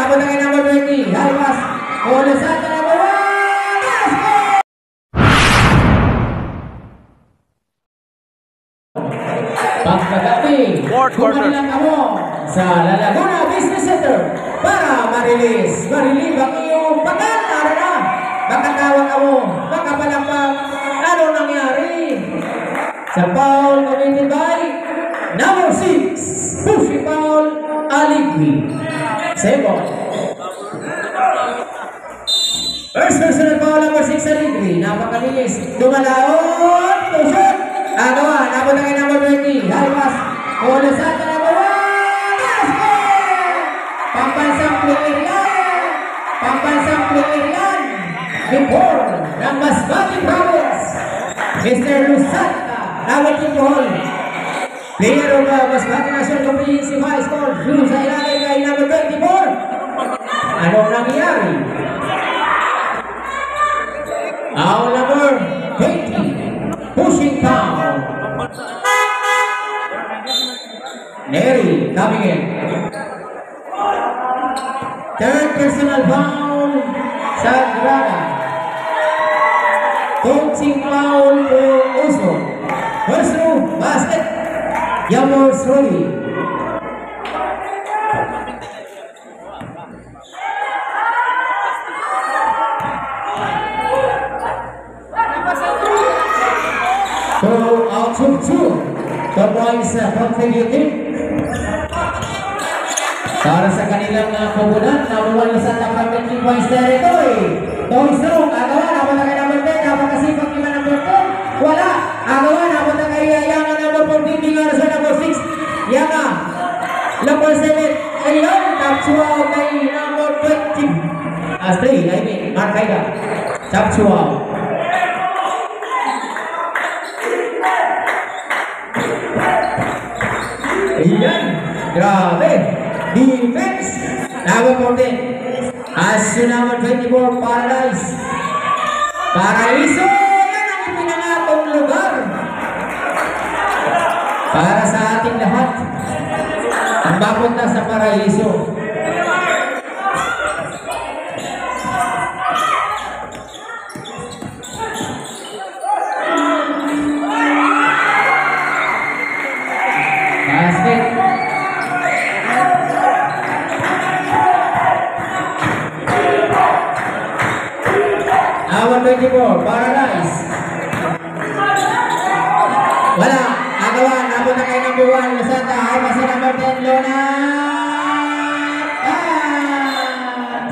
napunta kay number 20. High pass. Losanta number 1. Pagkagabi. Fourth quarter. Kumalang ako sa Lalaguna Business Center para marilib ang iyong pagkatara na. Makatawa ka mo, makapalapag. Ano nangyari? Sa foul committed by number 6, pushing foul, Aligui. Sebon. First personal foul, number 6, Aligui. Napakalinis. Dumalaon. Tusok. Agawa. Napunta kay number 20. High pass. Losanta number 1. Basket! Pambansang player yan. Pambansang player yan. Before ng Masbate Province, Mr. Losanta. Number 2 ball. Player of Masbate National Comprehensive High School. Through sa ilalim kay number 24. Anong nangyari? Foul number 20. Pushing foul. Neri coming in. Third personal foul sa Grada. Coaching foul for Uso. First row, basket. Yamor Sroli. So, out of 2. The boys contributing. Para sa kanilang pupunan, number 1 sa tapang 20 points territory. Toy Strong, agawa, napunta kay number 10, napakasipag iba number 10. Wala, agawa, napunta kay Yanga number 14, tingnan sa number 6. Yanga, number 7, ayun, Tapsuaw kay number 20. Astray, I mean, Mark Haida. Tapsuaw. Ayan, grabe. Defense, number 14. As number 24, Paradise. Paraiso, yan ang ipinangatong lugar para sa ating lahat. Ang mapunta sa Paraiso. Basket. Number 24, Paradise. Wala. Agawa. Napunta kay number 1, Losanta. Ay, kasi number 10, Lona.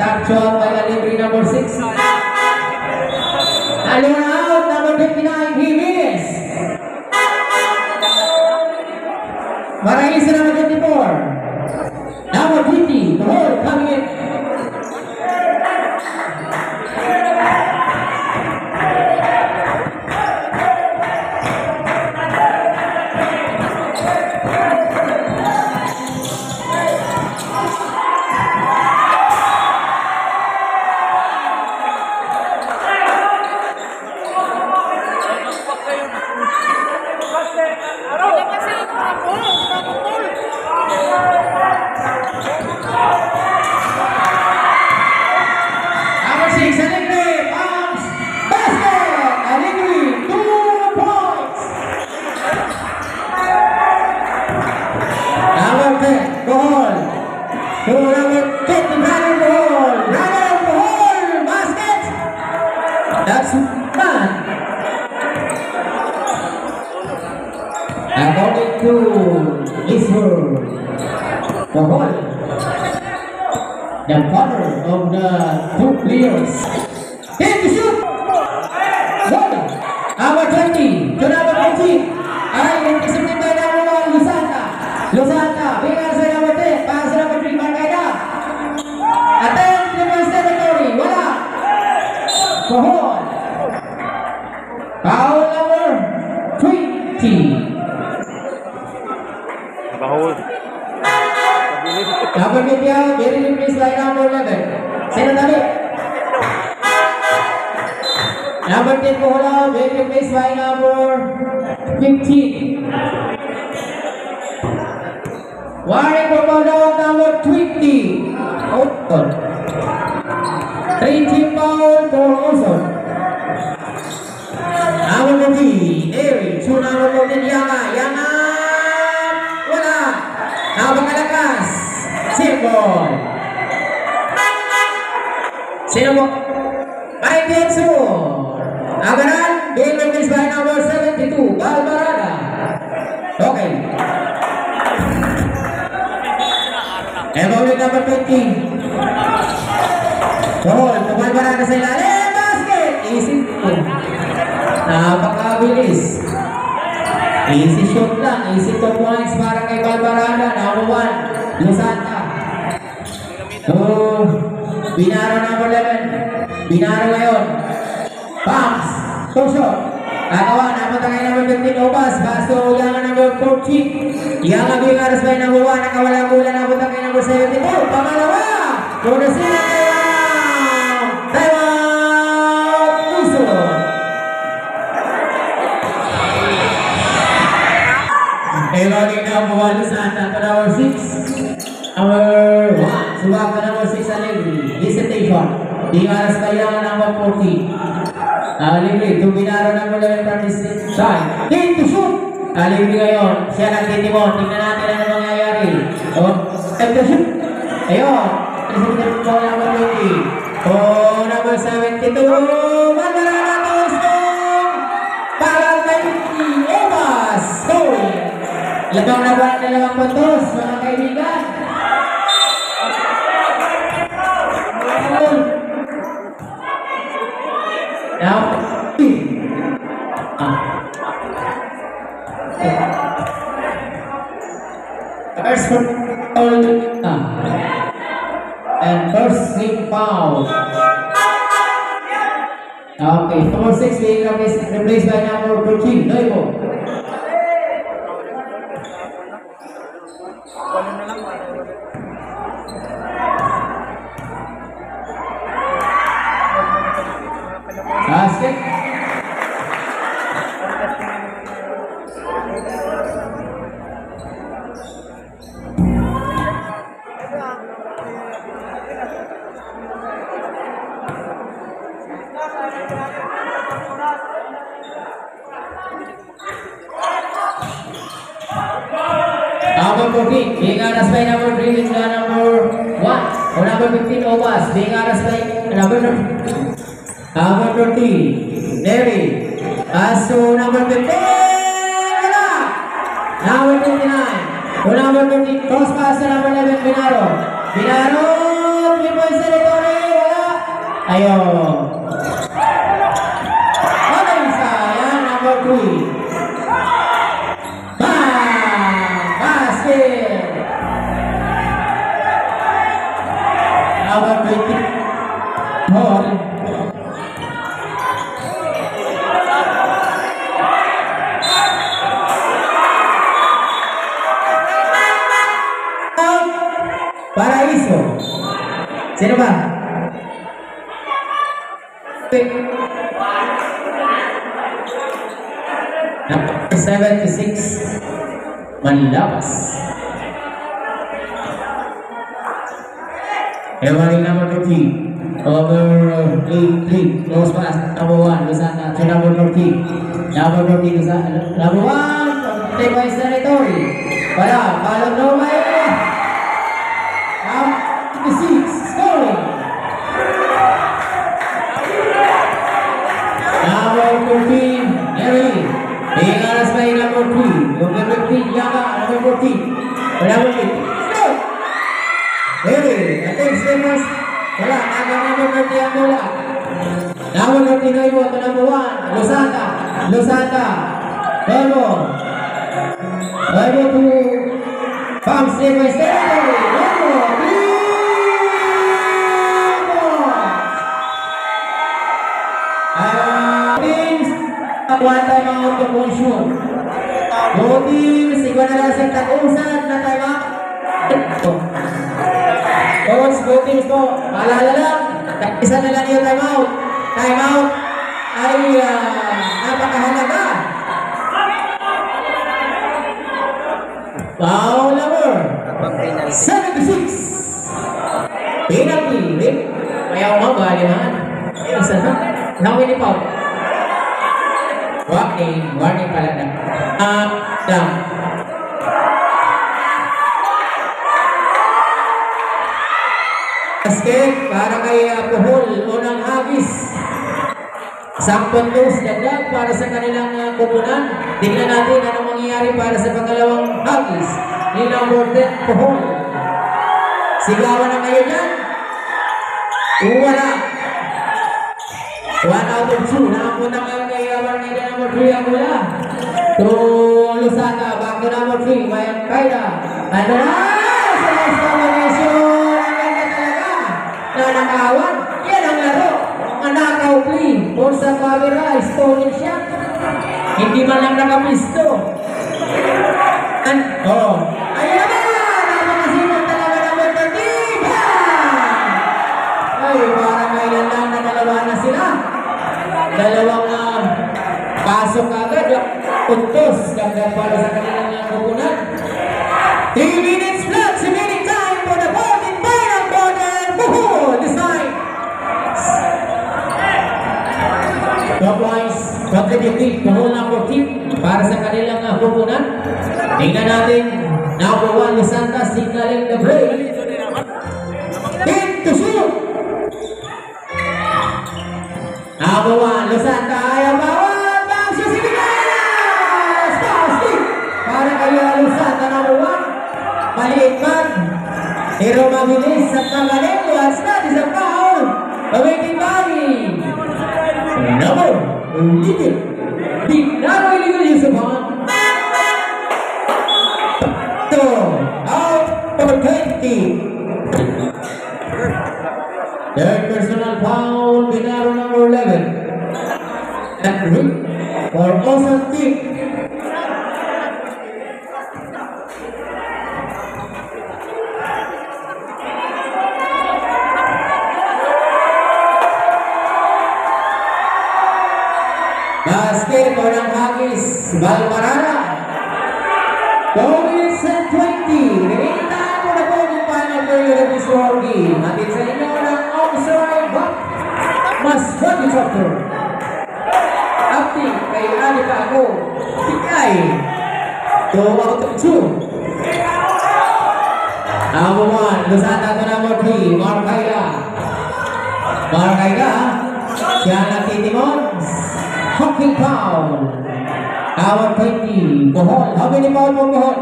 Top shot by Aligui, number 6. Alona out, number 59, Jimenez. Paraiso, number 24. Number 20, the hole coming in. That's fun. According to Lisbon, the ball, the corner of the two players. Hit the shoot. Goal. Number 20 to number 14. Ay, anticipated by number 1, Losanta. Losanta, bigyan sa number 10, para sa number 3, Marcaida. Attempt to the territory. Wala. Goal. Foul number 20. Number 20, very replaced by number 11. Sino tabi? Number 10 ko hula, very replaced by number 15. Warning for foul out number 20. Oh. 3 foul for Oson. Number 14, Neri. So number 14, Yanga. Wala. Napakalakas. Simple. Sino mo? Mike Dixon. Agaran, being replaced by number 72, Balbarada. Okay. Evolve number 20. Ball, Balbarada sa ilalim. Basket. Easy. Napakabilis. Easy shot lang. Easy 2 points para kay Balbarada. Number 1, Lusanta. Binaro number 11. Binaro ngayon. Pumps. Tusok. Kagawa. Napunta kay number 15. Obas. Basto. Yanga number 14. Yanga Bingaras by number 1. Nakawala mula. Napunta kay number 72. Pangalawa. Muna sila kayo. Time out. Tusok. Evolving number 1. Lusanta. Number 6. Number 1. Subak ka number 6 Allegri. Hesitation. Bingaras by Yanga number 14. Allegri, Binaro number 11 participant. Try. Need to shoot. Allegri ngayon. Siya nagtitimon. Tingnan natin ano mangyayari. Time to shoot. Ayun. Hesitation po number 20. Number 72. Balbarada Tusong. Parang 20. Ebas. Scoring. Labang na ba ng 2 puntos, mga kaibigan? Now, first foul and first big foul. Okay, number 6 being replaced by number 13, Noibo. Basket. Number 14, being asked by number 3 is number 1. Or number 15, Obas, being asked by number 13, Neri. As to number 15, wala. Number 29. Or number 15, cross pass to number 11, Binaro. Binaro, 3 points territory, wala. Ayun. Okay, sayang, number 3. Number 20. Ball. Paraiso. Sino ba? Number 76. Manlabas. Evaluating number 13. Number 8, close pass. Number 1, Lusanta. Number 13. Number 13, Lusanta. Number 1, take by territory. Wala, follow no way. 56, scoring. Number 14, Neri. Being asked by number 3. Number 15, Yanga. Number 14. Number 15. Hey, attempts famous. Wala, number 30 ang bola. Number 39 mo, ito number 1. Lusanta. Bebo to Pumps, step by step. Bebo. Teams, one time out to consume. Both teams, ikaw na lang sa tag-usan na time out. Coach, both teams po, paalala lang, isa na lang yung time out. Time out ay napakahalaga. Foul number 76. Pinag Rick. Ayaw mo, balihan. Isa na. Nawin ni Paul. Warning pala na. Down. Basket para kay Puhol, unang hagis. 10 puntos dagdag para sa kanilang kupunan. Tingnan natin ano mangyayari para sa pangalawang hagis ni number 10 Puhol. Sigawan na kayo dyan. Wala. 1 out of 2. Nakapunta kayo kay Barangay number 3 ang wala. To Lusaka, back to number 3. Bayan Kaida. Ano na? Sa next combination. Ang ganda talaga. Nanakawan. Yan ang laro. Manakaw play. Kung sa camera, stolen shot. Hindi man lang nakapisto. Ayun na! Napakasimot talaga number 13. Ay, parang ngayon lang na dalawa na sila. Dalawang pasok agad. Puntos. Ganda para sa kanilang kupunan. 3 minutes flat. Remaining time for the ball in Bayang Border. Buhol. Design. Top lines. Contributing. Buhol number 14 para sa kanilang kupunan. Tingnan natin. Number 1 Lusanta signaling the break. 10 to shoot. Number 1 Lusanta ayaw bawat. Bang Susiligas. Plastic. Para kayo Lusanta number 1. Maliit man. Pero mabilis at magaling. Once that is a foul. Awaiting body. Number illegal. Dinaro illegal Yusupan. Out for 20. Third personal foul, Binaro number 11. And Rick for Ocean Team. Basket for ang Hagis, Balmarana. 2 minutes and 20. Remaining time for the golden final period of this world game. Atin sa inyo ng offside back. Mas body chopper. Acting kay Alika ako. Pikay. 2 out of 2. Number 1. Lusanta to number 3. Marcaida. Siya nagtitimon. Hooking foul. Hour 20. Bohol. How many foul for Bohol?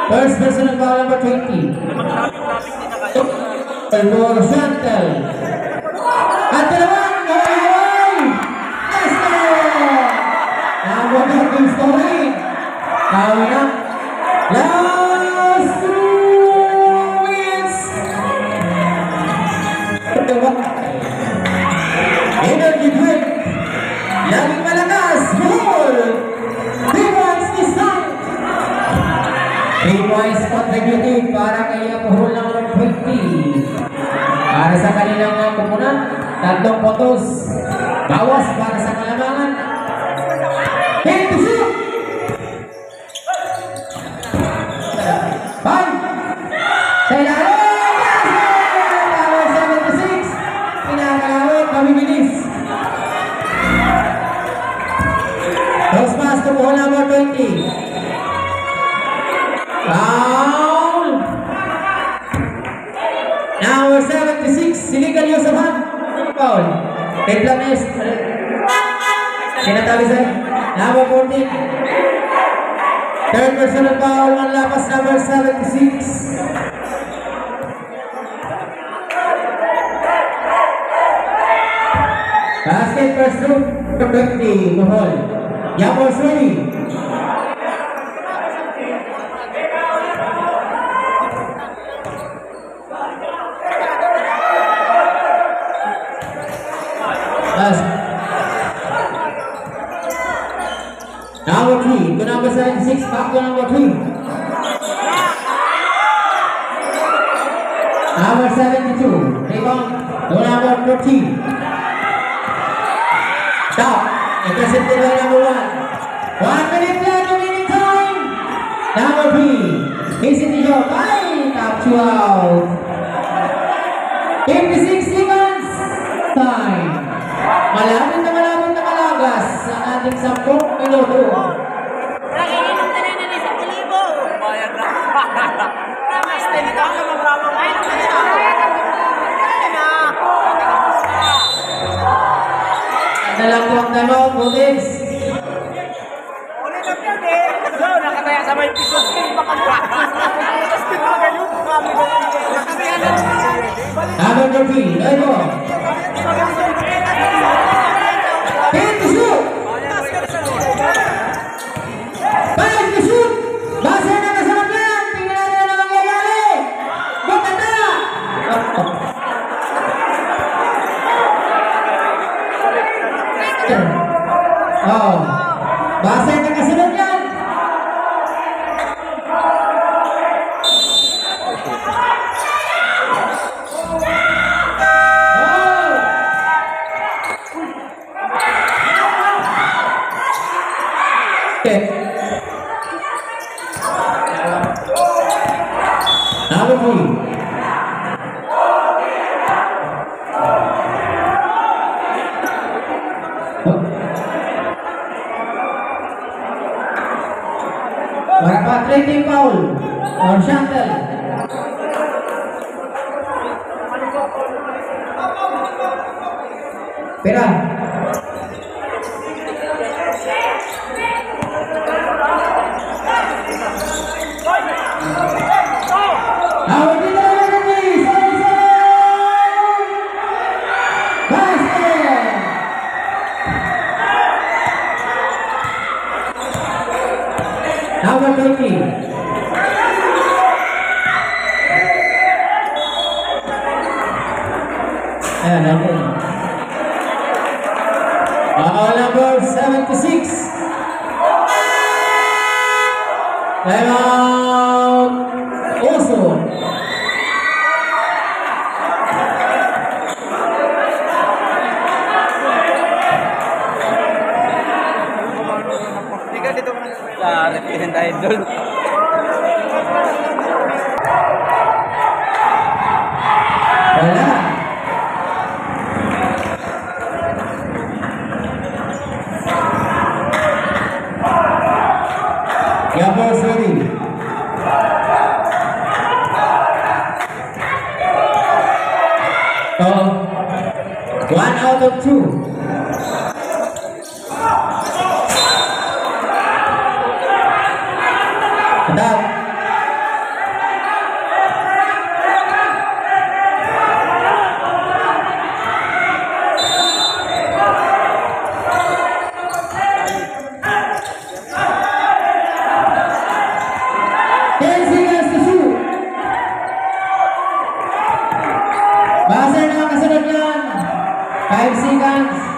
First personal foul number 20. For Chantal. At the one. Yes, now what is scoring? Foul na. Last 2 minutes. Energy drink. Laging malakas. Bohol. 3 points this time. 3 points contributed para kay Bohol number 20. Para sa kanilang kupunan. 3 potos. Bawas para sa kalamangan. 10 to shoot. 5. Sa ilalim. Power 76. Pinakalawin. Pamibilis. Cross pass to Bohol number 20. Foul. Number 76. Illegal use of hand. Foul. Teplanes. Sinatabi sir. Number 14. Third personal foul. Manlapas number 76. Basket first group. 20. Bohol. Yamos ready. Number 3 to number 76, back to number 3. Number 72, rebound to number 13. Stop, intercepted by number 1. 1 minute left, remaining time. Number 3, shot. Ay, top out. 56 seconds. Time. Malapit na malagas sa ating 10 minuto. Nakikinom na rin ng 1,000. Bayad na. Mas tinita ka naman bravo. Ayun na siya. Anda lang po ang tanong, Butis. Uli na yan eh. So, nakataya sa may pisos. Baka ngayon. Nakataya na. Number 3, Lego. Pin to shoot. Pin to shoot. Base na kasunod yan. Tingnan natin na mangyayari. Bukata. Oh. Base na kasunod yan. Number 3. Para pa-trading foul or shuttle. Pera. Number 20. Ayan, okay. Number 76. Time out. Also. Represent idol. Wala. Number 30. Oh, 1 out of 2. Down. Base na kasunod yan. 5 seconds.